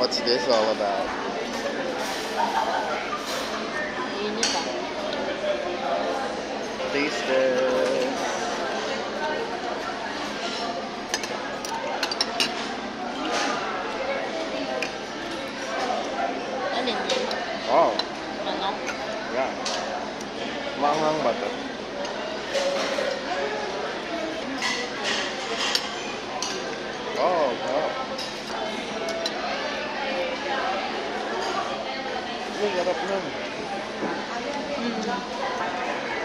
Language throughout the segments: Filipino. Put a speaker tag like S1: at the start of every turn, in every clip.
S1: What's this all about?
S2: Init pa.
S1: Taste this.
S2: Alin yan?
S1: Oh,
S2: Ano?
S1: yeah. Maanghang ba ito? Oh, wow. Ay, harap nun.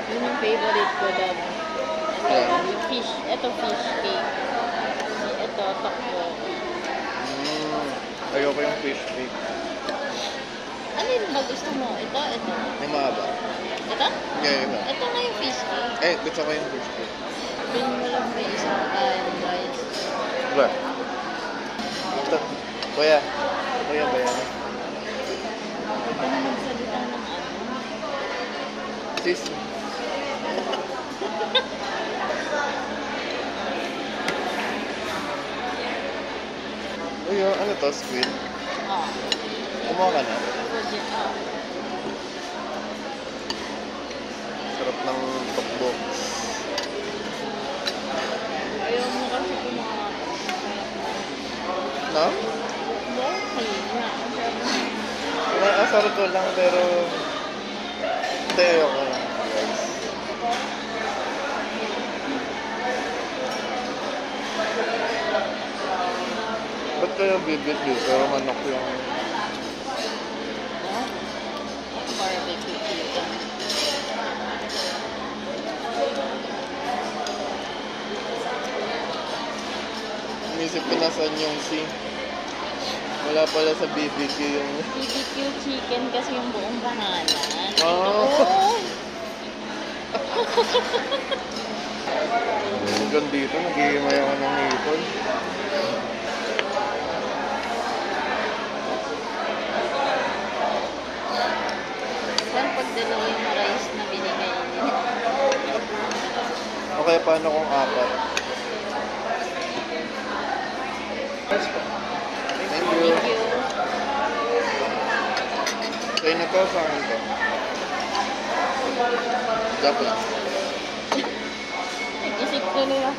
S2: Yun yung favorite ko daw. Ito,
S1: Yeah.
S2: yung fish. Ito fish cake. Ito, tokbo.
S1: Ayoko yung fish cake.
S2: Ano yung ba gusto mo? Ito, ito.
S1: May mahaba.
S2: Ito?
S1: Yeah, iba.
S2: Ito nga yung fish cake.
S1: Eh, gusto ko yung fish cake.
S2: Yun mo lang may isang kain, guys.
S1: Ba? Ito. Kuya. Kuya ba yan?
S2: Huwag ka na magsalita ng ano.
S1: Sis. Uy, ano to? Squid?
S2: Ah.
S1: Kumuha ka na?
S2: Good yun. Ah.
S1: Sarap ng tokbo.
S2: Ayaw mo kasi kumakas.
S1: No?
S2: Bakit?
S1: Asar ko lang pero hindi ayoko lang, guys. Ba't kaya bibit dito? Pero manok yung...
S2: Barbecue chicken.
S1: Inisip ko nasaan yung C. Wala pala sa BBQ yung...
S2: BBQ chicken kasi yung buong pangalan.
S1: Oh.
S2: Ito.
S1: Hanggang dito, naghihimay ako ng hipon.
S2: Saan pag dalawa yung rice na binigay niya?
S1: O kaya paano kung apat? Thank you.
S2: Thank you.
S1: Kaya na to, sa akin to. Dapat lang.
S2: Nag-isip ko nila.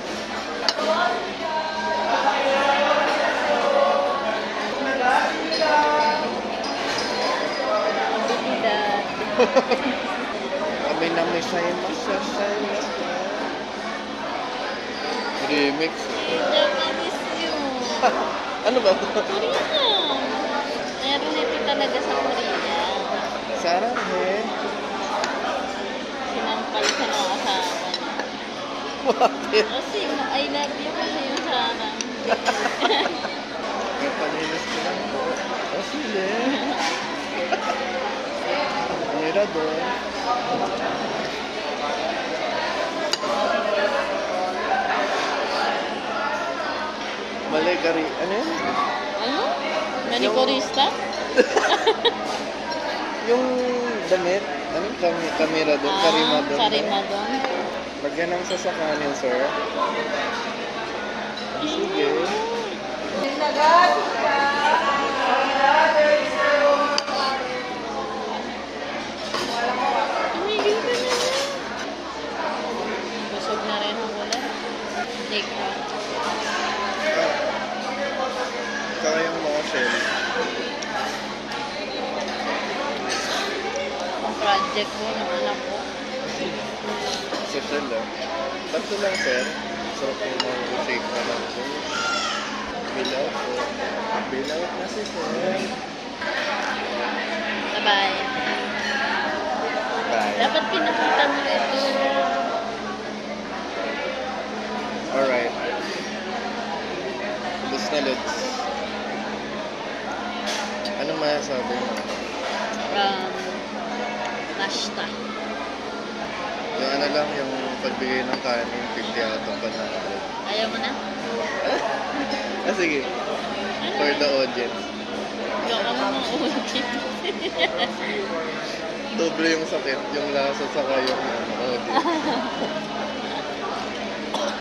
S2: Abilidad.
S1: Kami na may shine. Remix.
S2: Japanese yun.
S1: Ano ba?
S2: Korean. Meron ito talaga sa Korea.
S1: Sarang eh.
S2: Sinampal siya ng asawa niya.
S1: Bakit?
S2: Kasi I love you kasi yung sarang.
S1: Kapanilis ko lang po. Oh, sila. Mira doon. Malay kari. Ano yun?
S2: Ano? Manikorista?
S1: Yung damit. Ano? Kamera doon. Karima doon.
S2: Karima doon.
S1: Lagyan ng sasakanin, sir. Sige.
S2: Tumigil ka na yan. Busog na rin ako na. Take out.
S1: Saka yung mga shell.
S2: Ang project mo ng anak ko.
S1: Sa shell, ah. Tatlo lang, sir. Sarap yung mga shake na lang. Bill out po. Bill out na si sir.
S2: Bye-bye.
S1: Bye.
S2: Dapat pinakita mo ito.
S1: Alright. Luz na Luz. Anong masasabi mo?
S2: Nashta.
S1: Yung ano lang, yung pagbigay ng kanin, 50 out of 100.
S2: Ayaw mo na?
S1: Ah, sige. For the audience.
S2: Ikaw ka mga ulit.
S1: Doble yung sakit, yung lasa saka yung audience.